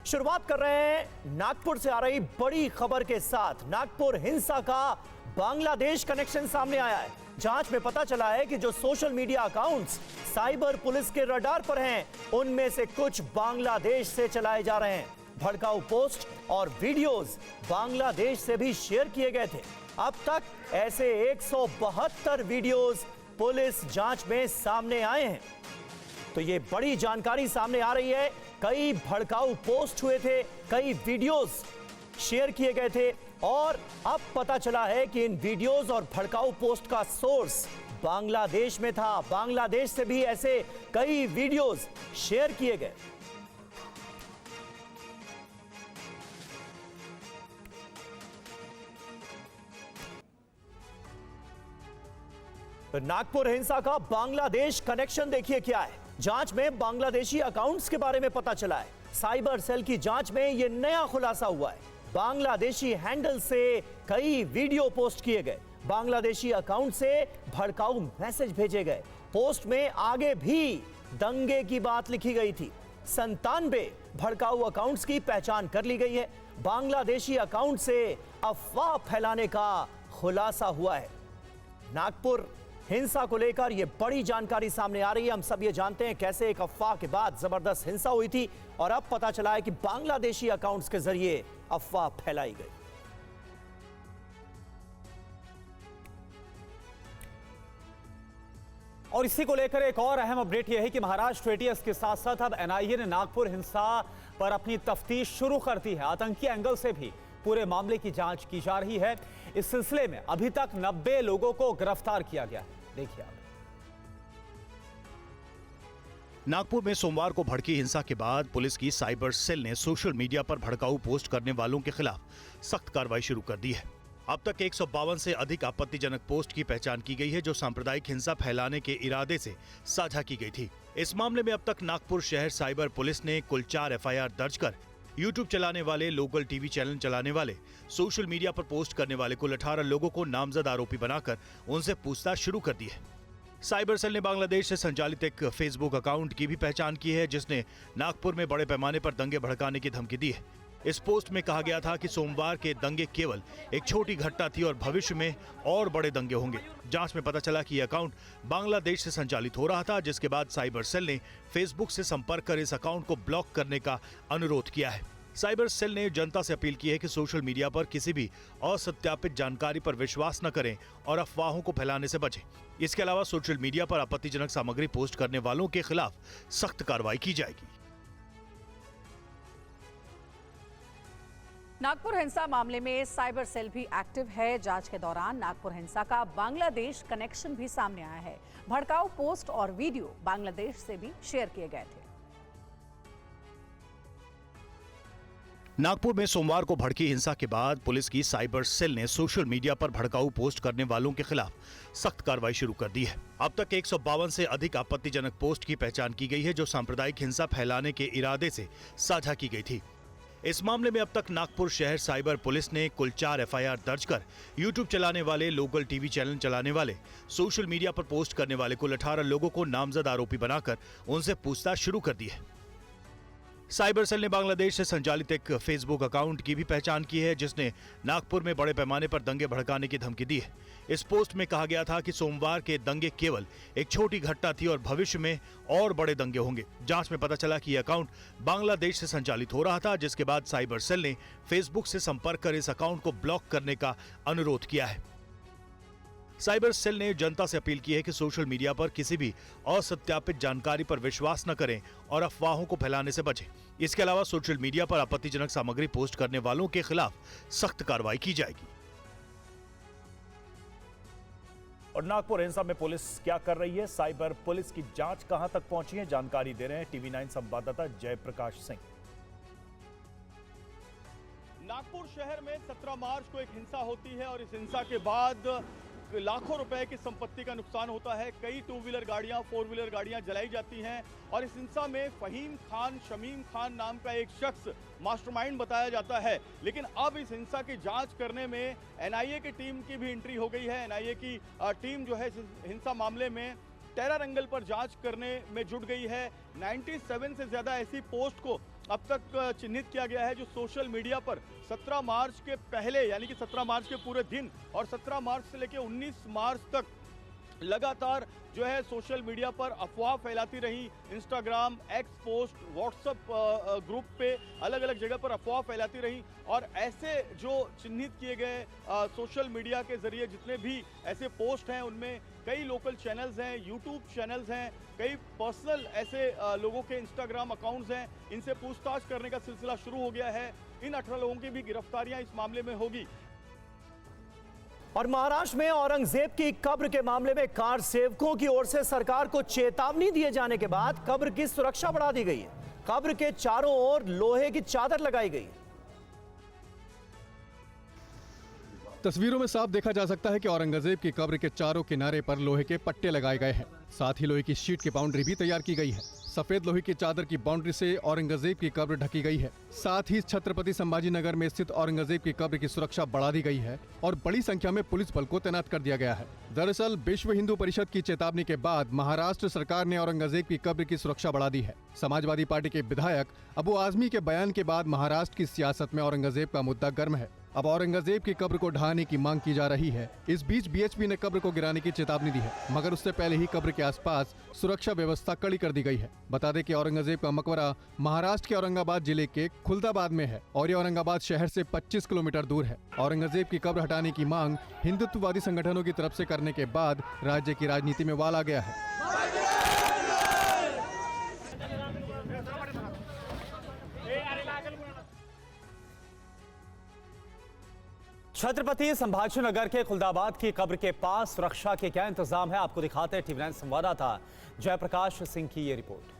शुरुआत कर रहे हैं नागपुर से आ रही बड़ी खबर के साथ। नागपुर हिंसा का बांग्लादेश कनेक्शन सामने आया है। जांच में पता चला है कि जो social media accounts cyber police के रडार पर हैं, उनमें से कुछ बांग्लादेश से चलाए जा रहे हैं। भड़काऊ पोस्ट और वीडियोस बांग्लादेश से भी शेयर किए गए थे। अब तक ऐसे 172 वीडियोस पुलिस जांच में सामने आए हैं। तो ये बड़ी जानकारी सामने आ रही है। कई भड़काऊ पोस्ट हुए थे, कई वीडियोस शेयर किए गए थे और अब पता चला है कि इन वीडियोस और भड़काऊ पोस्ट का सोर्स बांग्लादेश में था। बांग्लादेश से भी ऐसे कई वीडियोस शेयर किए गए। तो नागपुर हिंसा का बांग्लादेश कनेक्शन देखिए क्या है। जांच में बांग्लादेशी अकाउंट्स के बारे में पता चला है। साइबर सेल की जांच में यह नया खुलासा हुआ है। बांग्लादेशी हैंडल से कई वीडियो पोस्ट किए गए। बांग्लादेशी अकाउंट से भड़काऊ मैसेज भेजे गए। पोस्ट में आगे भी दंगे की बात लिखी गई थी। 97 भड़काऊ अकाउंट्स की पहचान कर ली गई है। बांग्लादेशी अकाउंट से अफवाह फैलाने का खुलासा हुआ है। नागपुर हिंसा को लेकर यह बड़ी जानकारी सामने आ रही है। हम सब ये जानते हैं कैसे एक अफवाह के बाद जबरदस्त हिंसा हुई थी और अब पता चला है कि बांग्लादेशी अकाउंट्स के जरिए अफवाह फैलाई गई। और इसी को लेकर एक और अहम अपडेट यह है कि महाराष्ट्र एटीएस के साथ साथ अब एनआईए ने नागपुर हिंसा पर अपनी तफ्तीश शुरू कर दी है। आतंकी एंगल से भी पूरे मामले की जांच की जा रही है। इस सिलसिले में अभी तक 90 लोगों को गिरफ्तार किया गया है। देखिए आप। नागपुर में सोमवार को भड़की हिंसा के बाद पुलिस की साइबर सेल ने सोशल मीडिया पर भड़काऊ पोस्ट करने वालों के खिलाफ सख्त कार्रवाई शुरू कर दी है। अब तक 152 से अधिक आपत्तिजनक पोस्ट की पहचान की गई है जो सांप्रदायिक हिंसा फैलाने के इरादे से साझा की गई थी। इस मामले में अब तक नागपुर शहर साइबर पुलिस ने कुल 4 एफआईआर दर्ज कर यूट्यूब चलाने वाले, लोकल टीवी चैनल चलाने वाले, सोशल मीडिया पर पोस्ट करने वाले कुल 18 लोगों को नामजद आरोपी बनाकर उनसे पूछताछ शुरू कर दी है। साइबर सेल ने बांग्लादेश से संचालित एक फेसबुक अकाउंट की भी पहचान की है जिसने नागपुर में बड़े पैमाने पर दंगे भड़काने की धमकी दी है। इस पोस्ट में कहा गया था कि सोमवार के दंगे केवल एक छोटी घटना थी और भविष्य में और बड़े दंगे होंगे। जांच में पता चला कि यह अकाउंट बांग्लादेश से संचालित हो रहा था, जिसके बाद साइबर सेल ने फेसबुक से संपर्क कर इस अकाउंट को ब्लॉक करने का अनुरोध किया है। साइबर सेल ने जनता से अपील की है कि सोशल मीडिया पर किसी भी असत्यापित जानकारी पर विश्वास न करें और अफवाहों को फैलाने से बचें। इसके अलावा सोशल मीडिया पर आपत्तिजनक सामग्री पोस्ट करने वालों के खिलाफ सख्त कार्रवाई की जाएगी। नागपुर हिंसा मामले में साइबर सेल भी एक्टिव है। जांच के दौरान नागपुर हिंसा का बांग्लादेश कनेक्शन भी सामने आया है। भड़काऊ पोस्ट और वीडियो बांग्लादेश से भी शेयर किए गए थे। नागपुर में सोमवार को भड़की हिंसा के बाद पुलिस की साइबर सेल ने सोशल मीडिया पर भड़काऊ पोस्ट करने वालों के खिलाफ सख्त कार्रवाई शुरू कर दी है। अब तक 152 से अधिक आपत्तिजनक पोस्ट की पहचान की गई है जो सांप्रदायिक हिंसा फैलाने के इरादे से साझा की गई थी। इस मामले में अब तक नागपुर शहर साइबर पुलिस ने कुल 4 एफआईआर दर्ज कर यूट्यूब चलाने वाले, लोकल टीवी चैनल चलाने वाले, सोशल मीडिया पर पोस्ट करने वाले कुल 18 लोगों को नामजद आरोपी बनाकर उनसे पूछताछ शुरू कर दी है। साइबर सेल ने बांग्लादेश से संचालित एक फेसबुक अकाउंट की भी पहचान की है जिसने नागपुर में बड़े पैमाने पर दंगे भड़काने की धमकी दी है। इस पोस्ट में कहा गया था कि सोमवार के दंगे केवल एक छोटी घटना थी और भविष्य में और बड़े दंगे होंगे। जांच में पता चला कि यह अकाउंट बांग्लादेश से संचालित हो रहा था, जिसके बाद साइबर सेल ने फेसबुक से संपर्क कर इस अकाउंट को ब्लॉक करने का अनुरोध किया है। साइबर सेल ने जनता से अपील की है कि सोशल मीडिया पर किसी भी असत्यापित जानकारी पर विश्वास न करें और अफवाहों को फैलाने से बचें। इसके अलावा सोशल मीडिया पर आपत्तिजनक सामग्री पोस्ट करने वालों के खिलाफ सख्त कार्रवाई की जाएगी। और नागपुर हिंसा में पुलिस क्या कर रही है, साइबर पुलिस की जांच कहां तक पहुंची है, जानकारी दे रहे हैं टीवी 9 संवाददाता जयप्रकाश सिंह। नागपुर शहर में 17 मार्च को एक हिंसा होती है और इस हिंसा के बाद लाखों रुपए की संपत्ति का नुकसान होता है। कई 2 व्हीलर गाड़ियां, 4 व्हीलर गाड़ियां जलाई जाती हैं और इस हिंसा में फहीम खान, शमीम खान नाम का एक शख्स मास्टरमाइंड बताया जाता है। लेकिन अब इस हिंसा की जांच करने में एनआईए की टीम की भी एंट्री हो गई है। एनआईए की टीम जो है इस हिंसा मामले में टेरर एंगल पर जांच करने में जुट गई है। 97 से ज्यादा ऐसी पोस्ट को अब तक चिन्हित किया गया है, जो सोशल मीडिया पर 17 मार्च के पहले यानी कि 17 मार्च के पूरे दिन और 17 मार्च से लेकर 19 मार्च तक लगातार जो है सोशल मीडिया पर अफवाह फैलाती रही। Instagram, x post, WhatsApp group पे अलग अलग जगह पर अफवाह फैलाती रही और ऐसे जो चिन्हित किए गए सोशल मीडिया के जरिए जितने भी ऐसे पोस्ट हैं उनमें कई लोकल चैनल्स हैं, यूट्यूब चैनल्स हैं, कई पर्सनल ऐसे लोगों के इंस्टाग्राम अकाउंट्स हैं। इनसे पूछताछ करने का सिलसिला शुरू हो गया है। इन 18 लोगों की भी गिरफ्तारियां इस मामले में होगी। और महाराष्ट्र में औरंगजेब की कब्र के मामले में कार सेवकों की ओर से सरकार को चेतावनी दिए जाने के बाद कब्र की सुरक्षा बढ़ा दी गई है। कब्र के चारों ओर लोहे की चादर लगाई गई है। तस्वीरों में साफ देखा जा सकता है कि औरंगजेब की कब्र के चारों किनारे पर लोहे के पट्टे लगाए गए हैं। साथ ही लोहे की शीट की बाउंड्री भी तैयार की गई है। सफेद लोहे की चादर की बाउंड्री से औरंगजेब की कब्र ढकी गई है। साथ ही छत्रपति संभाजी नगर में स्थित औरंगजेब की कब्र की सुरक्षा बढ़ा दी गई है और बड़ी संख्या में पुलिस बल को तैनात कर दिया गया है। दरअसल विश्व हिंदू परिषद की चेतावनी के बाद महाराष्ट्र सरकार ने औरंगजेब की कब्र की सुरक्षा बढ़ा दी है। समाजवादी पार्टी के विधायक अबू आजमी के बयान के बाद महाराष्ट्र की सियासत में औरंगजेब का मुद्दा गर्म है। अब औरंगजेब की कब्र को ढहाने की मांग की जा रही है। इस बीच बीएचपी ने कब्र को गिराने की चेतावनी दी है, मगर उससे पहले ही कब्र के आसपास सुरक्षा व्यवस्था कड़ी कर दी गई है। बता दें कि औरंगजेब का मकबरा महाराष्ट्र के औरंगाबाद जिले के खुलदाबाद में है और ये औरंगाबाद शहर से 25 किलोमीटर दूर है। औरंगजेब की कब्र हटाने की मांग हिंदुत्ववादी संगठनों की तरफ से करने के बाद राज्य की राजनीति में वाल आ गया है। छत्रपति संभाजीनगर के खुलदाबाद की कब्र के पास सुरक्षा के क्या इंतजाम है, आपको दिखाते हैं टीवी 9 संवाददाता जयप्रकाश सिंह की ये रिपोर्ट।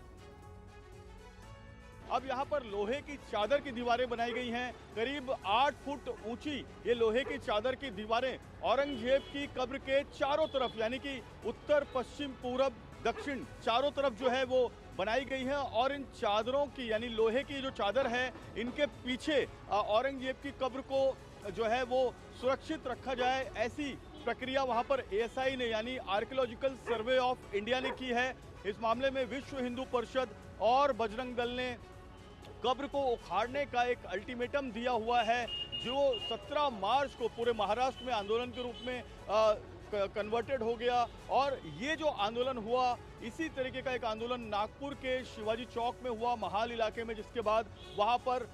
अब यहाँ पर लोहे की चादर की दीवारें बनाई गई हैं। करीब 8 फुट ऊंची ये लोहे की चादर की दीवारें औरंगजेब की कब्र के चारों तरफ यानी कि उत्तर, पश्चिम, पूरब, दक्षिण चारों तरफ जो है वो बनाई गई है। और इन चादरों की यानी लोहे की जो चादर है इनके पीछे औरंगजेब की कब्र को जो है वो सुरक्षित रखा जाए, ऐसी प्रक्रिया वहां पर एएसआई ने यानी आर्कियोलॉजिकल सर्वे ऑफ इंडिया ने की है। इस मामले में विश्व हिंदू परिषद और बजरंग दल ने कब्र को उखाड़ने का एक अल्टीमेटम दिया हुआ है, जो 17 मार्च को पूरे महाराष्ट्र में आंदोलन के रूप में कन्वर्टेड हो गया। और ये जो आंदोलन हुआ इसी तरीके का एक आंदोलन नागपुर के शिवाजी चौक में हुआ, महाल इलाके में, जिसके बाद वहां पर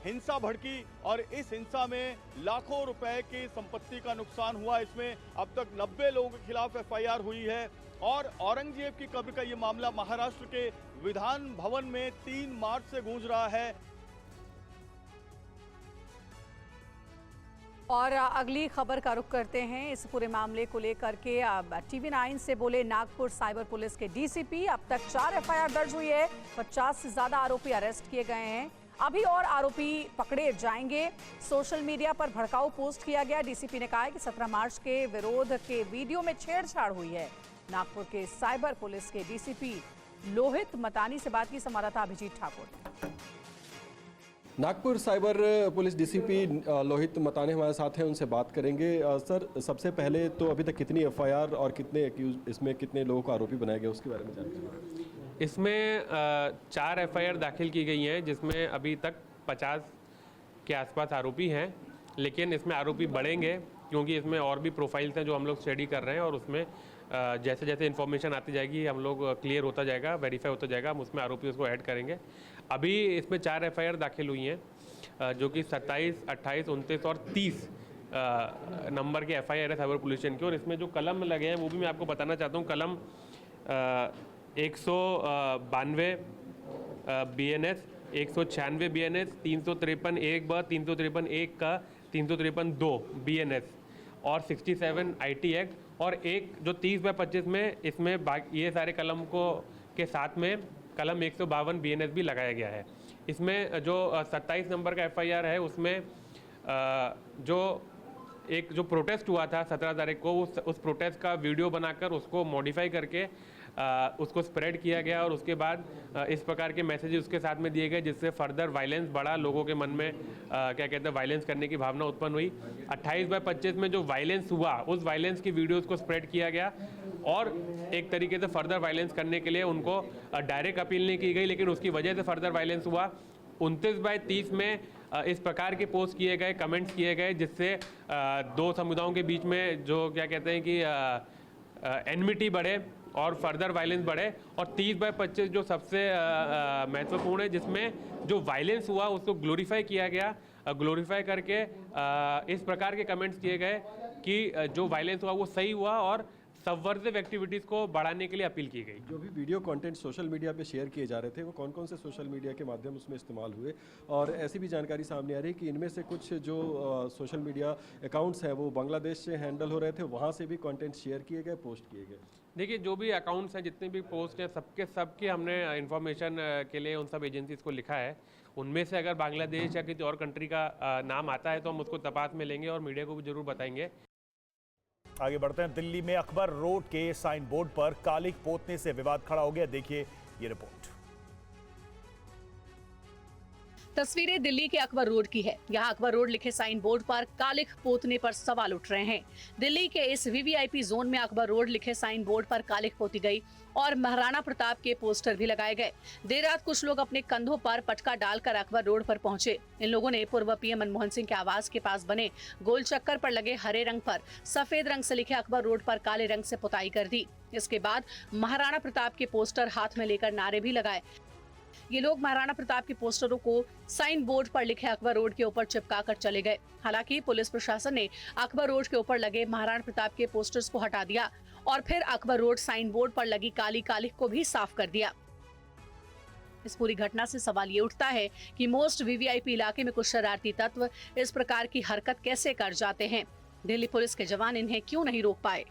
हिंसा भड़की और इस हिंसा में लाखों रुपए की संपत्ति का नुकसान हुआ। इसमें अब तक 90 लोगों के खिलाफ एफआईआर हुई है। और औरंगजेब की कब्र का ये मामला महाराष्ट्र के विधान भवन में 3 मार्च से गूंज रहा है। और अगली खबर का रुख करते हैं। इस पूरे मामले को लेकर के अब टीवी 9 से बोले नागपुर साइबर पुलिस के डीसीपी। अब तक 4 एफआईआर दर्ज हुई है, 50 से ज्यादा आरोपी अरेस्ट किए गए हैं। अभी और आरोपी पकड़े जाएंगे। सोशल मीडिया पर भड़काऊ पोस्ट किया गया। डीसीपी ने कहा है कि 17 मार्च के विरोध के वीडियो में छेड़छाड़ हुई है। नागपुर के साइबर पुलिस के डीसीपी लोहित मतानी से बात की संवाददाता अभिजीत ठाकुर ने। Nagpur cyber police DCP Lohit Matani हमारे साथ हैं, उनसे बात करेंगे। सर, सबसे पहले तो अभी तक कितनी एफआईआर और कितने एक्यूज, इसमें कितने लोगों को आरोपी बनाया गया उसके बारे में जानकारी। इसमें 4 एफआईआर दाखिल की गई हैं, जिसमें अभी तक 50 के आसपास आरोपी हैं, लेकिन इसमें आरोपी बढ़ेंगे क्योंकि इसमें और भी प्रोफाइल्स हैं जो हम लोग स्टडी कर रहे हैं और उसमें जैसे जैसे इन्फॉर्मेशन आती जाएगी हम लोग क्लियर होता जाएगा, वेरीफाई होता जाएगा, हम उसमें आरोपी उसको ऐड करेंगे। अभी इसमें 4 एफआईआर दाखिल हुई हैं जो कि 27, 28, 29 और 30 नंबर के एफआईआर है साइबर पुलिस स्टेशन की। और इसमें जो कलम लगे हैं वो भी मैं आपको बताना चाहता हूँ। कलम 192 BNS, 196 BNS, 353 1 353 1 का 353 2 BNS और 67 IT एक्ट और एक जो 30/25 में इसमें ये सारे कलम को के साथ में कलम 152 BNS भी लगाया गया है। इसमें जो 27 नंबर का एफआईआर है उसमें जो प्रोटेस्ट हुआ था 17 तारीख को, उस प्रोटेस्ट का वीडियो बनाकर उसको मॉडिफाई करके उसको स्प्रेड किया गया और उसके बाद इस प्रकार के मैसेजेस उसके साथ में दिए गए, जिससे फर्दर वायलेंस बढ़ा, लोगों के मन में क्या कहते हैं वायलेंस करने की भावना उत्पन्न हुई। 28/25 में जो वायलेंस हुआ उस वायलेंस की वीडियोस को स्प्रेड किया गया और एक तरीके से फर्दर वायलेंस करने के लिए उनको डायरेक्ट अपील नहीं की गई, लेकिन उसकी वजह से फर्दर वायलेंस हुआ। 29/30 में इस प्रकार के पोस्ट किए गए, कमेंट्स किए गए, जिससे दो समुदायों के बीच में जो क्या कहते हैं कि एनमिटी बढ़े और फर्दर वायलेंस बढ़े। और 30/25 जो सबसे महत्वपूर्ण है, जिसमें जो वायलेंस हुआ उसको ग्लोरीफाई किया गया, ग्लोरीफाई करके इस प्रकार के कमेंट्स किए गए कि जो वायलेंस हुआ वो सही हुआ और सबवर्सिव एक्टिविटीज़ को बढ़ाने के लिए अपील की गई। जो भी वीडियो कंटेंट सोशल मीडिया पे शेयर किए जा रहे थे, वो कौन कौन से सोशल मीडिया के माध्यम उसमें इस्तेमाल हुए, और ऐसी भी जानकारी सामने आ रही है कि इनमें से कुछ जो सोशल मीडिया अकाउंट्स हैं वो बांग्लादेश से हैंडल हो रहे थे, वहाँ से भी कंटेंट शेयर किए गए, पोस्ट किए गए। देखिए, जो भी अकाउंट्स हैं, जितने भी पोस्ट हैं, सबके हमने इन्फॉर्मेशन के लिए उन सब एजेंसीज को लिखा है। उनमें से अगर बांग्लादेश या किसी और कंट्री का नाम आता है तो हम उसको तपास में लेंगे और मीडिया को भी जरूर बताएंगे। आगे बढ़ते हैं। दिल्ली में अकबर रोड के साइन बोर्ड पर कालिख पोतने से विवाद खड़ा हो गया। देखिए ये रिपोर्ट। तस्वीरें दिल्ली के अकबर रोड की है। यहाँ अकबर रोड लिखे साइन बोर्ड पर कालिख पोतने पर सवाल उठ रहे हैं। दिल्ली के इस वीवीआईपी जोन में अकबर रोड लिखे साइन बोर्ड पर कालिख पोती गई और महाराणा प्रताप के पोस्टर भी लगाए गए। देर रात कुछ लोग अपने कंधों पर पटका डालकर अकबर रोड पर पहुंचे। इन लोगों ने पूर्व पीएम मनमोहन सिंह के आवास के पास बने गोल चक्कर पर लगे हरे रंग पर सफेद रंग से लिखे अकबर रोड पर काले रंग से पुताई कर दी। इसके बाद महाराणा प्रताप के पोस्टर हाथ में लेकर नारे भी लगाए। ये लोग महाराणा प्रताप के पोस्टरों को साइन बोर्ड पर लिखे अकबर रोड के ऊपर चिपका कर चले गए। हालांकि पुलिस प्रशासन ने अकबर रोड के ऊपर लगे महाराणा प्रताप के पोस्टर्स को हटा दिया और फिर अकबर रोड साइन बोर्ड पर लगी काली कालिख को भी साफ कर दिया। इस पूरी घटना से सवाल ये उठता है कि मोस्ट वीवीआईपी इलाके में कुछ शरारती तत्व इस प्रकार की हरकत कैसे कर जाते हैं। दिल्ली पुलिस के जवान इन्हें क्यों नहीं रोक पाए।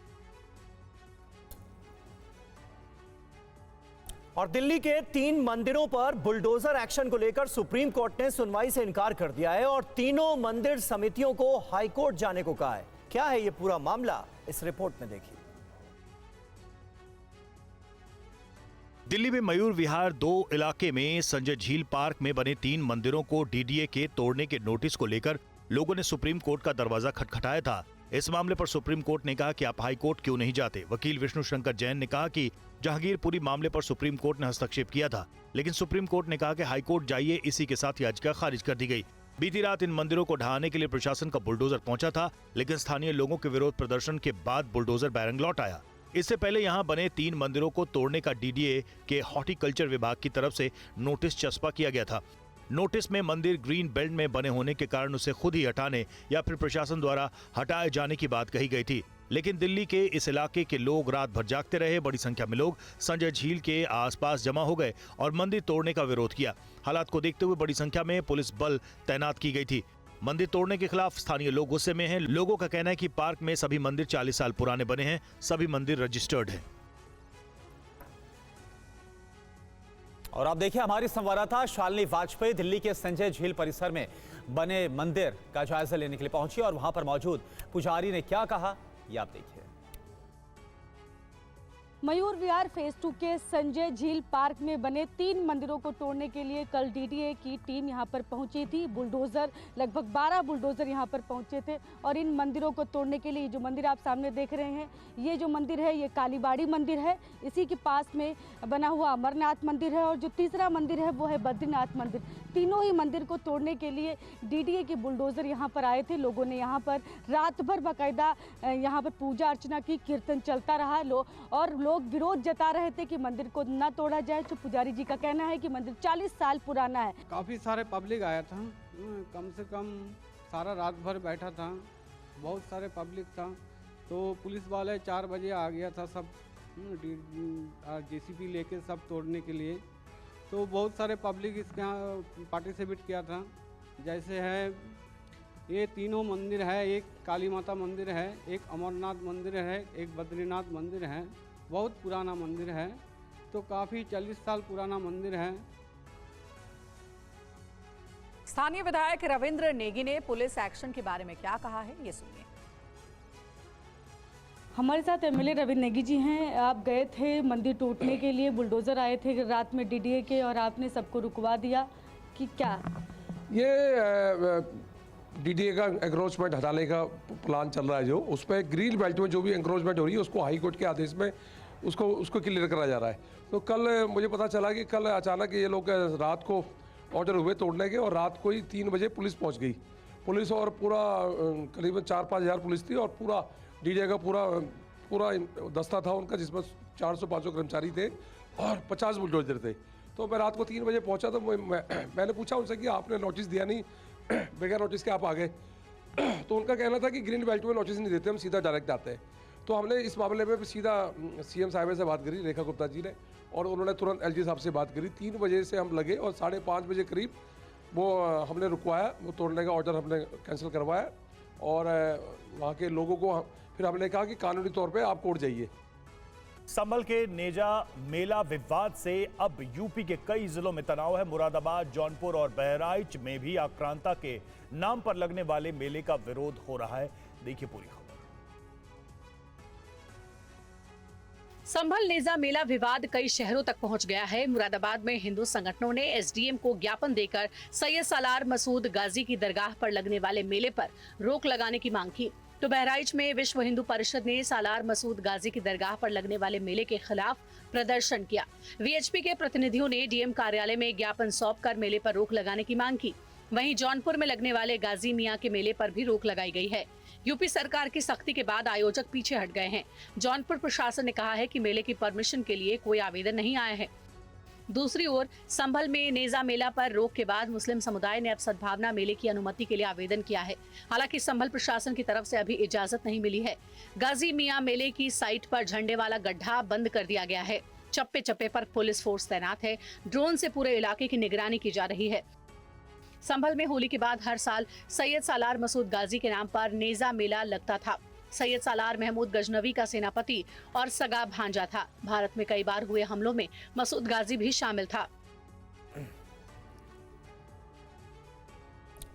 और दिल्ली के 3 मंदिरों पर बुलडोजर एक्शन को लेकर सुप्रीम कोर्ट ने सुनवाई से इनकार कर दिया है और तीनों मंदिर समितियों को हाईकोर्ट जाने को कहा है। क्या है ये पूरा मामला, इस रिपोर्ट में देखिए। दिल्ली में मयूर विहार 2 इलाके में संजय झील पार्क में बने 3 मंदिरों को डीडीए के तोड़ने के नोटिस को लेकर लोगों ने सुप्रीम कोर्ट का दरवाजा खटखटाया था। इस मामले पर सुप्रीम कोर्ट ने कहा कि आप हाई कोर्ट क्यों नहीं जाते। वकील विष्णु शंकर जैन ने कहा कि जहांगीरपुरी मामले पर सुप्रीम कोर्ट ने हस्तक्षेप किया था, लेकिन सुप्रीम कोर्ट ने कहा कि हाई कोर्ट जाइए। इसी के साथ याचिका खारिज कर दी गई। बीती रात इन मंदिरों को ढहाने के लिए प्रशासन का बुलडोजर पहुंचा था, लेकिन स्थानीय लोगों के विरोध प्रदर्शन के बाद बुलडोजर बैरंग लौट आया। इससे पहले यहां बने 3 मंदिरों को तोड़ने का डीडीए के हॉर्टिकल्चर विभाग की तरफ से नोटिस चस्पा किया गया था। नोटिस में मंदिर ग्रीन बेल्ट में बने होने के कारण उसे खुद ही हटाने या फिर प्रशासन द्वारा हटाए जाने की बात कही गई थी, लेकिन दिल्ली के इस इलाके के लोग रात भर जागते रहे। बड़ी संख्या में लोग संजय झील के आसपास जमा हो गए और मंदिर तोड़ने का विरोध किया। हालात को देखते हुए बड़ी संख्या में पुलिस बल तैनात की गई थी। मंदिर तोड़ने के खिलाफ स्थानीय लोग गुस्से में हैं। लोगों का कहना है कि पार्क में सभी मंदिर 40 साल पुराने बने हैं, सभी मंदिर रजिस्टर्ड हैं। और आप देखिए, हमारी संवाददाता शालिनी वाजपेयी दिल्ली के संजय झील परिसर में बने मंदिर का जायजा लेने के लिए पहुंची और वहां पर मौजूद पुजारी ने क्या कहा, ये आप देखिए। मयूर विहार फेज 2 के संजय झील पार्क में बने 3 मंदिरों को तोड़ने के लिए कल डीडीए की टीम यहां पर पहुंची थी। बुलडोजर, लगभग 12 बुलडोजर यहां पर पहुंचे थे और इन मंदिरों को तोड़ने के लिए जो मंदिर आप सामने देख रहे हैं, ये जो मंदिर है ये कालीबाड़ी मंदिर है। इसी के पास में बना हुआ अमरनाथ मंदिर है और जो तीसरा मंदिर है वो है बद्रीनाथ मंदिर। तीनों ही मंदिर को तोड़ने के लिए डीडीए के बुलडोजर यहाँ पर आए थे। लोगों ने यहाँ पर रात भर बाकायदा यहाँ पर पूजा अर्चना की, कीर्तन चलता रहा। और लोग विरोध जता रहे थे कि मंदिर को न तोड़ा जाए। तो पुजारी जी का कहना है कि मंदिर 40 साल पुराना है। काफ़ी सारे पब्लिक आया था, कम से कम सारा रात भर बैठा था, बहुत सारे पब्लिक था। तो पुलिस वाले 4 बजे आ गया था सब जेसीबी लेके सब तोड़ने के लिए। तो बहुत सारे पब्लिक इसके यहाँ पार्टिसिपेट किया था। जैसे है ये तीनों मंदिर है, एक काली माता मंदिर है, एक अमरनाथ मंदिर है, एक बद्रीनाथ मंदिर है। बहुत पुराना मंदिर है, तो काफ़ी 40 साल पुराना मंदिर है। स्थानीय विधायक रविंद्र नेगी ने पुलिस एक्शन के बारे में क्या कहा है, ये सुनिए। हमारे साथ एमएलए रविंद्र नेगी जी हैं। आप गए थे मंदिर टूटने के लिए, बुलडोजर आए थे रात में डीडीए के और आपने सबको रुकवा दिया कि क्या? ये डीडीए का एंक्रोचमेंट हटाने का प्लान चल रहा है, जो उस पर ग्रीन बेल्ट में जो भी एंक्रोचमेंट हो रही है उसको हाई कोर्ट के आदेश में उसको क्लियर करा जा रहा है। तो कल मुझे पता चला कि कल अचानक ये लोग रात को ऑर्डर हुए तोड़ने के, और रात को ही 3 बजे पुलिस पहुंच गई। पुलिस और पूरा करीबन 4-5 हज़ार पुलिस थी, और पूरा डीजे का पूरा दस्ता था उनका, जिसमें 400-500 कर्मचारी थे और 50 बुलडोजर थे। तो मैं रात को 3 बजे पहुंचा, तो मैंने पूछा उनसे कि आपने नोटिस दिया नहीं, बगैर नोटिस के आप आ गए? तो उनका कहना था कि ग्रीन बेल्ट में नोटिस नहीं देते, हम सीधा डायरेक्ट आते हैं। तो हमने इस मामले में सीधा सीएम साहिबा से बात करी, रेखा गुप्ता जी ने, और उन्होंने तुरंत एलजी साहब से बात करी। 3 बजे से हम लगे और 5:30 बजे करीब वो हमने रुकवाया, वो तोड़ने का ऑर्डर हमने कैंसिल करवाया, और वहाँ के लोगों को फिर हमने कहा कि कानूनी तौर पे आप कोर्ट जाइए। संभल के नेजा मेला विवाद से अब यूपी के कई जिलों में तनाव है। मुरादाबाद, जौनपुर और बहराइच में भी आक्रांता के नाम पर लगने वाले मेले का विरोध हो रहा है। देखिए पूरी खबर। संभल नेजा मेला विवाद कई शहरों तक पहुंच गया है। मुरादाबाद में हिंदू संगठनों ने एसडीएम को ज्ञापन देकर सैयद सालार मसूद गाजी की दरगाह पर लगने वाले मेले पर रोक लगाने की मांग की। तो बहराइच में विश्व हिंदू परिषद ने सालार मसूद गाजी की दरगाह पर लगने वाले मेले के खिलाफ प्रदर्शन किया। वीएचपी के प्रतिनिधियों ने डीएम कार्यालय में ज्ञापन सौंपकर मेले पर रोक लगाने की मांग की। वहीं जौनपुर में लगने वाले गाजी मियां के मेले पर भी रोक लगाई गई है। यूपी सरकार की सख्ती के बाद आयोजक पीछे हट गए हैं। जौनपुर प्रशासन ने कहा है कि मेले की परमिशन के लिए कोई आवेदन नहीं आया है। दूसरी ओर संभल में नेजा मेला पर रोक के बाद मुस्लिम समुदाय ने अब सद्भावना मेले की अनुमति के लिए आवेदन किया है। हालांकि संभल प्रशासन की तरफ से अभी इजाजत नहीं मिली है। गाजी मियां मेले की साइट पर झंडे वाला गड्ढा बंद कर दिया गया है। चप्पे चप्पे पर पुलिस फोर्स तैनात है। ड्रोन से पूरे इलाके की निगरानी की जा रही है। संभल में होली के बाद हर साल सैयद सालार मसूद गाजी के नाम पर नेजा मेला लगता था। सैयद सालार महमूद गजनवी का सेनापति और सगा भांजा था। भारत में कई बार हुए हमलों में मसूद गाजी भी शामिल था।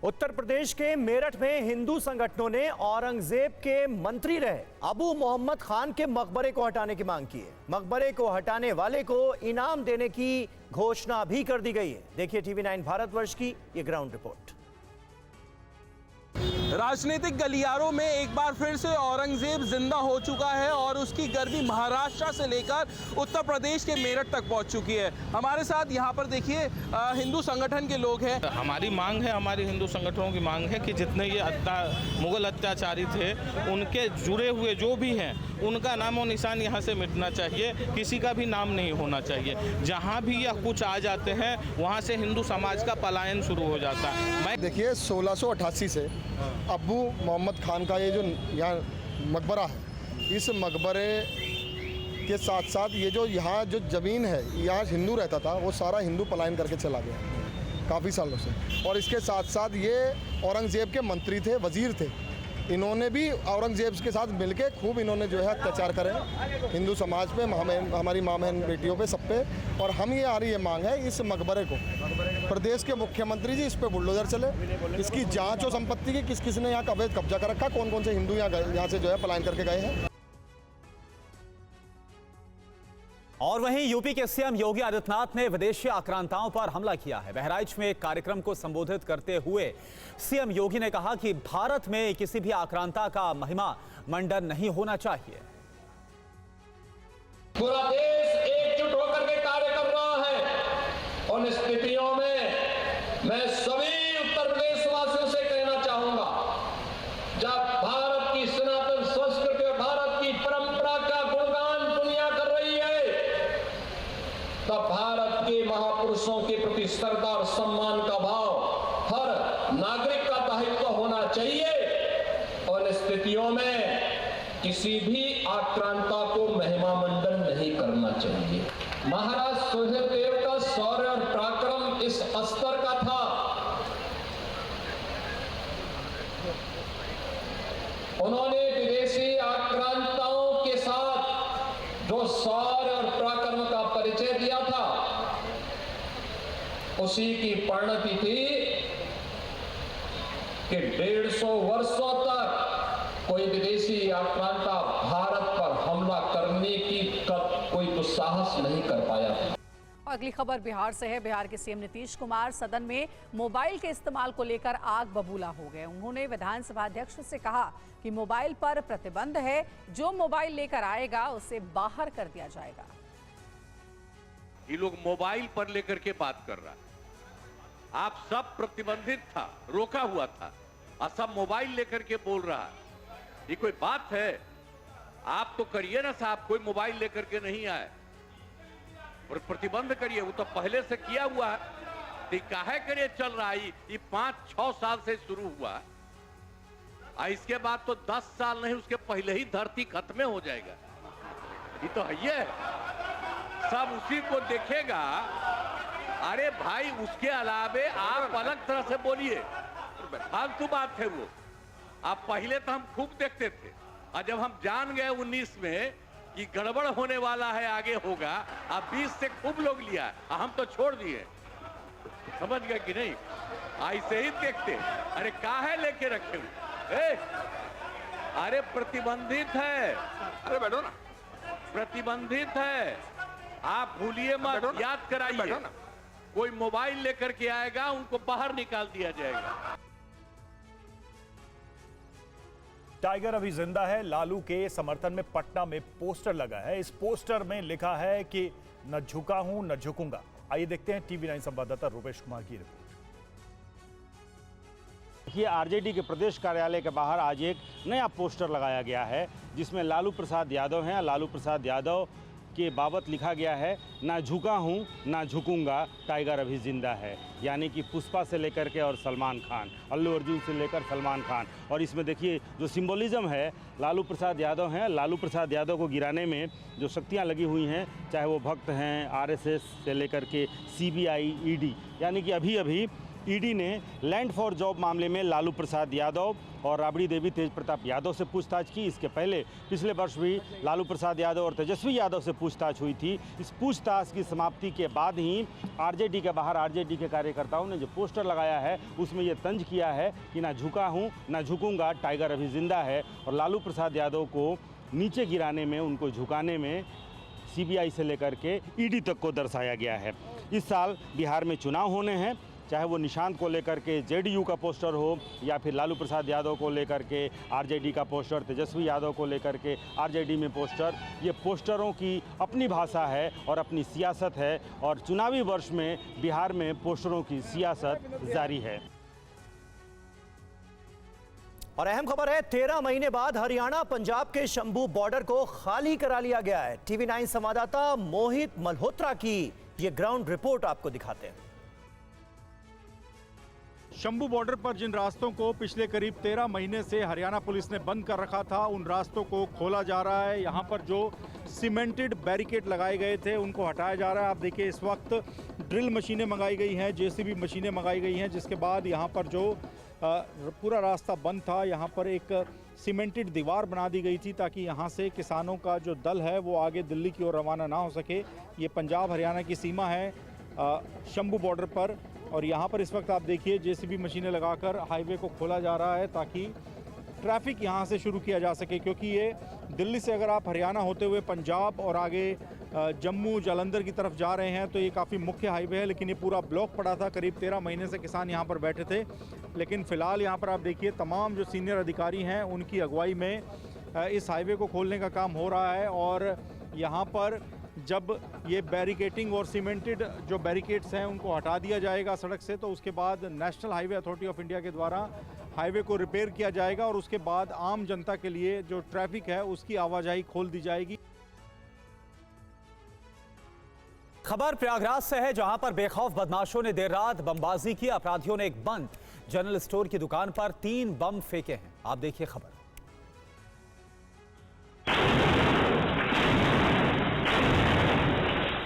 उत्तर प्रदेश के मेरठ में हिंदू संगठनों ने औरंगजेब के मंत्री रहे अबू मोहम्मद खान के मकबरे को हटाने की मांग की है। मकबरे को हटाने वाले को इनाम देने की घोषणा भी कर दी गई है। देखिए TV9 भारतवर्ष की ये ग्राउंड रिपोर्ट। राजनीतिक गलियारों में एक बार फिर से औरंगजेब जिंदा हो चुका है और उसकी गर्मी महाराष्ट्र से लेकर उत्तर प्रदेश के मेरठ तक पहुंच चुकी है। हमारे साथ यहाँ पर देखिए हिंदू संगठन के लोग हैं। हमारी मांग है, हमारी हिंदू संगठनों की मांग है कि जितने ये मुगल अत्याचारी थे उनके जुड़े हुए जो भी हैं उनका नाम और निशान यहाँ से मिटना चाहिए। किसी का भी नाम नहीं होना चाहिए। जहाँ भी यह कुछ आ जाते हैं वहाँ से हिंदू समाज का पलायन शुरू हो जाता है। देखिए 1688 से अबू मोहम्मद खान का ये जो यहाँ मकबरा है, इस मकबरे के साथ साथ ये जो यहाँ जो ज़मीन है, यहाँ हिंदू रहता था, वो सारा हिंदू पलायन करके चला गया काफ़ी सालों से। और इसके साथ साथ ये औरंगजेब के मंत्री थे, वज़ीर थे। इन्होंने भी औरंगजेब के साथ मिलके खूब इन्होंने जो है अत्याचार करे हिंदू समाज पे, हमारी माँ बहन बेटियों पे, सब पे। और हम ये आ रही है मांग है इस मकबरे को प्रदेश के मुख्यमंत्री जी इस पे बुलडोजर चले, इसकी जांच हो संपत्ति की, किस किस ने यहाँ अवैध कब्जा कर रखा, कौन कौन से हिंदू यहाँ से जो है पलायन करके गए हैं। और वहीं यूपी के सीएम योगी आदित्यनाथ ने विदेशी आक्रांताओं पर हमला किया है। बहराइच में एक कार्यक्रम को संबोधित करते हुए सीएम योगी ने कहा कि भारत में किसी भी आक्रांता का महिमा मंडन नहीं होना चाहिए। पूरा देश एकजुट होकर के कार्य कर रहा है। उन स्थितियों में मैं सभी उत्तर प्रदेश वासियों से कहना चाहूंगा, जब भारत की सनातन संस्कृति और भारत की परंपरा का गुणगान दुनिया कर रही है, तब भारत के महापुरुषों के प्रति श्रद्धा और सम्मान का भाव हर नागरिक का दायित्व होना चाहिए। और स्थितियों में किसी भी आक्रांता को महिमा मंडन नहीं करना चाहिए। महाराज सुहेलदेव का शौर्य और पराक्रम इस स्तर का था, उन्होंने विदेशी आक्रांताओं के साथ जो शौर्य और पराक्रम का परिचय दिया था, उसी की परिणति थी कि 150 वर्षों तक कोई विदेशी आक्रांता भारत पर हमला करने की कोई दुस्साहस नहीं कर पाया था। अगली खबर बिहार से है। बिहार के सीएम नीतीश कुमार सदन में मोबाइल के इस्तेमाल को लेकर आग बबूला हो गए। उन्होंने विधानसभा अध्यक्ष से कहा कि मोबाइल पर प्रतिबंध है, जो मोबाइल लेकर आएगा उसे बाहर कर दिया जाएगा। ये लोग मोबाइल पर लेकर के बात कर रहा है। आप सब प्रतिबंधित था, रोका हुआ था, और सब मोबाइल लेकर के बोल रहा है। ये कोई बात है? आप तो करिए ना साहब, कोई मोबाइल लेकर के नहीं आए और प्रतिबंध करिए, वो तो पहले से किया हुआ है। तो काहे करिए चल रहा है? ये 5-6 साल से शुरू हुआ, इसके बाद तो 10 साल नहीं, उसके पहले ही धरती खत्म हो जाएगा। ये तो है, ये सब उसी को देखेगा। अरे भाई, उसके अलावे आप अलग तरह से बोलिए, फालतू बात है वो। आप पहले तो हम खूब देखते थे, और जब हम जान गए 19 में कि गड़बड़ होने वाला है, आगे होगा, अब 20 से खूब लोग लिया, हम तो छोड़ दिए। समझ गए कि नहीं? ऐसे ही देखते। अरे काहे लेके रखे हुए? अरे प्रतिबंधित है, अरे बैठो ना, प्रतिबंधित है, आप भूलिए मत, याद कराइए। कोई मोबाइल लेकर के आएगा, उनको बाहर निकाल दिया जाएगा। टाइगर अभी जिंदा है। लालू के समर्थन में पटना में पोस्टर लगा है। इस पोस्टर में लिखा है कि न झुका हूं न झुकूंगा। आइए देखते हैं टीवी 9 संवाददाता रूपेश कुमार की रिपोर्ट। ये आरजेडी के प्रदेश कार्यालय के बाहर आज एक नया पोस्टर लगाया गया है, जिसमें लालू प्रसाद यादव हैं। लालू प्रसाद यादव के बाबत लिखा गया है, ना झुका हूँ ना झुकूंगा, टाइगर अभी जिंदा है। यानी कि पुष्पा से लेकर के और सलमान खान, अल्लू अर्जुन से लेकर सलमान खान। और इसमें देखिए जो सिंबोलिज्म है, लालू प्रसाद यादव हैं। लालू प्रसाद यादव को गिराने में जो शक्तियां लगी हुई हैं, चाहे वो भक्त हैं, आरएसएस से लेकर के सीबीआई, ईडी, यानी कि अभी अभी ईडी ने लैंड फॉर जॉब मामले में लालू प्रसाद यादव और राबड़ी देवी तेज प्रताप यादव से पूछताछ की। इसके पहले पिछले वर्ष भी लालू प्रसाद यादव और तेजस्वी यादव से पूछताछ हुई थी। इस पूछताछ की समाप्ति के बाद ही आरजेडी के बाहर आरजेडी के कार्यकर्ताओं ने जो पोस्टर लगाया है, उसमें ये तंज किया है कि ना झुका हूँ ना झुकूंगा, टाइगर अभी जिंदा है। और लालू प्रसाद यादव को नीचे गिराने में, उनको झुकाने में सीबीआई से लेकर के ईडी तक को दर्शाया गया है। इस साल बिहार में चुनाव होने हैं, चाहे वो निशांत को लेकर के जेडीयू का पोस्टर हो, या फिर लालू प्रसाद यादव को लेकर के आरजेडी का पोस्टर, तेजस्वी यादव को लेकर के आरजेडी में पोस्टर। ये पोस्टरों की अपनी भाषा है और अपनी सियासत है, और चुनावी वर्ष में बिहार में पोस्टरों की सियासत जारी है। और अहम खबर है, 13 महीने बाद हरियाणा पंजाब के शंभू बॉर्डर को खाली करा लिया गया है। टीवी 9 संवाददाता मोहित मल्होत्रा की ये ग्राउंड रिपोर्ट आपको दिखाते हैं। शंभू बॉर्डर पर जिन रास्तों को पिछले करीब 13 महीने से हरियाणा पुलिस ने बंद कर रखा था, उन रास्तों को खोला जा रहा है। यहाँ पर जो सीमेंटेड बैरिकेड लगाए गए थे, उनको हटाया जा रहा है। आप देखिए, इस वक्त ड्रिल मशीनें मंगाई गई हैं, जेसीबी मशीनें मंगाई गई हैं, जिसके बाद यहाँ पर जो पूरा रास्ता बंद था, यहाँ पर एक सीमेंटेड दीवार बना दी गई थी, ताकि यहाँ से किसानों का जो दल है वो आगे दिल्ली की ओर रवाना ना हो सके। ये पंजाब हरियाणा की सीमा है शंभू बॉर्डर पर, और यहाँ पर इस वक्त आप देखिए जेसीबी मशीनें लगाकर हाईवे को खोला जा रहा है, ताकि ट्रैफिक यहाँ से शुरू किया जा सके। क्योंकि ये दिल्ली से अगर आप हरियाणा होते हुए पंजाब और आगे जम्मू जालंधर की तरफ जा रहे हैं, तो ये काफ़ी मुख्य हाईवे है, लेकिन ये पूरा ब्लॉक पड़ा था। करीब 13 महीने से किसान यहाँ पर बैठे थे, लेकिन फ़िलहाल यहाँ पर आप देखिए तमाम जो सीनियर अधिकारी हैं, उनकी अगुवाई में इस हाईवे को खोलने का काम हो रहा है। और यहाँ पर जब ये बैरिकेटिंग और सीमेंटेड जो बैरिकेड्स हैं, उनको हटा दिया जाएगा सड़क से, तो उसके बाद national highway authority of India के द्वारा हाईवे को रिपेयर किया जाएगा, और उसके बाद आम जनता के लिए जो ट्रैफिक है उसकी आवाजाही खोल दी जाएगी। खबर प्रयागराज से है, जहां पर बेखौफ बदमाशों ने देर रात बमबाजी की। अपराधियों ने एक बंद जनरल स्टोर की दुकान पर 3 बम फेंके हैं। आप देखिए खबर।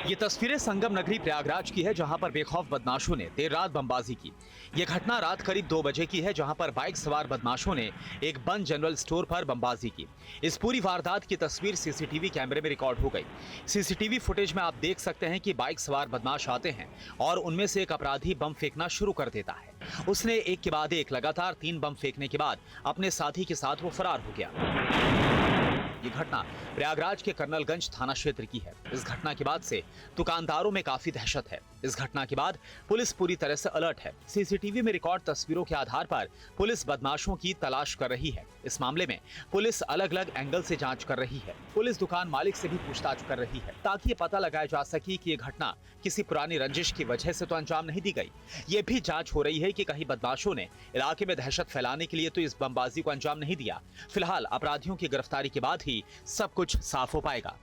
ये तस्वीरें संगम नगरी प्रयागराज की है, जहां पर बेखौफ बदमाशों ने देर रात बमबाजी की। ये घटना रात करीब 2 बजे की है, जहां पर बाइक सवार बदमाशों ने एक बंद जनरल स्टोर पर बमबाजी की। इस पूरी वारदात की तस्वीर सीसीटीवी कैमरे में रिकॉर्ड हो गई। सीसीटीवी फुटेज में आप देख सकते हैं कि बाइक सवार बदमाश आते हैं और उनमें से एक अपराधी बम फेंकना शुरू कर देता है। उसने एक के बाद एक लगातार 3 बम फेंकने के बाद अपने साथी के साथ वो फरार हो गया। ये घटना प्रयागराज के कर्नलगंज थाना क्षेत्र की है। इस घटना के बाद से दुकानदारों में काफी दहशत है। इस घटना के बाद पुलिस पूरी तरह से अलर्ट है। सीसीटीवी में रिकॉर्ड तस्वीरों के आधार पर पुलिस बदमाशों की तलाश कर रही है। इस मामले में पुलिस अलग अलग एंगल से जांच कर रही है। पुलिस दुकान मालिक से भी पूछताछ कर रही है ताकि ये पता लगाया जा सके कि ये घटना किसी पुरानी रंजिश की वजह से तो अंजाम नहीं दी गई। ये भी जांच हो रही है कि कहीं बदमाशों ने इलाके में दहशत फैलाने के लिए तो इस बमबाजी को अंजाम नहीं दिया। फिलहाल अपराधियों की गिरफ्तारी के बाद ही सब कुछ साफ हो पाएगा।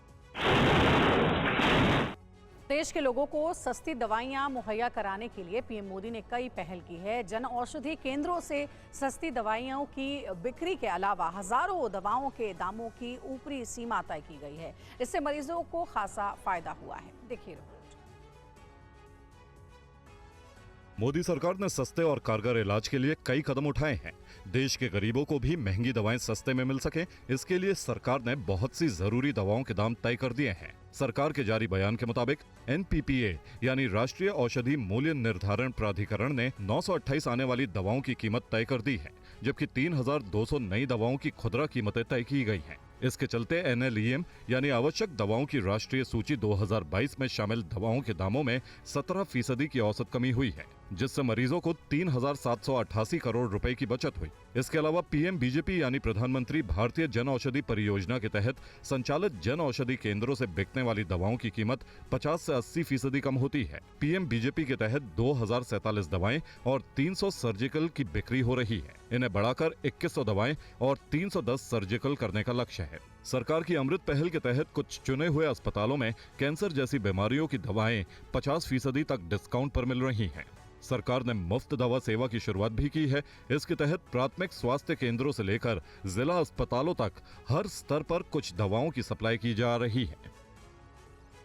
देश के लोगों को सस्ती दवाइयां मुहैया कराने के लिए पीएम मोदी ने कई पहल की है। जन औषधि केंद्रों से सस्ती दवाइयों की बिक्री के अलावा हजारों दवाओं के दामों की ऊपरी सीमा तय की गई है। इससे मरीजों को खासा फायदा हुआ है। देखिए रिपोर्ट। मोदी सरकार ने सस्ते और कारगर इलाज के लिए कई कदम उठाए हैं। देश के गरीबों को भी महंगी दवाएं सस्ते में मिल सके, इसके लिए सरकार ने बहुत सी जरूरी दवाओं के दाम तय कर दिए हैं। सरकार के जारी बयान के मुताबिक NPPA यानी राष्ट्रीय औषधि मूल्य निर्धारण प्राधिकरण ने 928 आने वाली दवाओं की कीमत तय कर दी है, जबकि 3200 नई दवाओं की खुदरा कीमतें तय की गई हैं। इसके चलते NLEM यानी आवश्यक दवाओं की राष्ट्रीय सूची 2022 में शामिल दवाओं के दामों में 17% की औसत कमी हुई है, जिससे मरीजों को 3788 करोड़ रुपए की बचत हुई। इसके अलावा PMBJP यानी प्रधानमंत्री भारतीय जन औषधि परियोजना के तहत संचालित जन औषधि केंद्रों से बिकने वाली दवाओं की कीमत 50 से 80% कम होती है। PMBJP के तहत 2047 दवाएं और 300 सर्जिकल की बिक्री हो रही है। इन्हें बढ़ाकर 2100 दवाएं और 310 सर्जिकल करने का लक्ष्य है। सरकार की अमृत पहल के तहत कुछ चुने हुए अस्पतालों में कैंसर जैसी बीमारियों की दवाएं 50% तक डिस्काउंट पर मिल रही हैं। सरकार ने मुफ्त दवा सेवा की शुरुआत भी की है। इसके तहत प्राथमिक स्वास्थ्य केंद्रों से लेकर जिला अस्पतालों तक हर स्तर पर कुछ दवाओं की सप्लाई की जा रही है।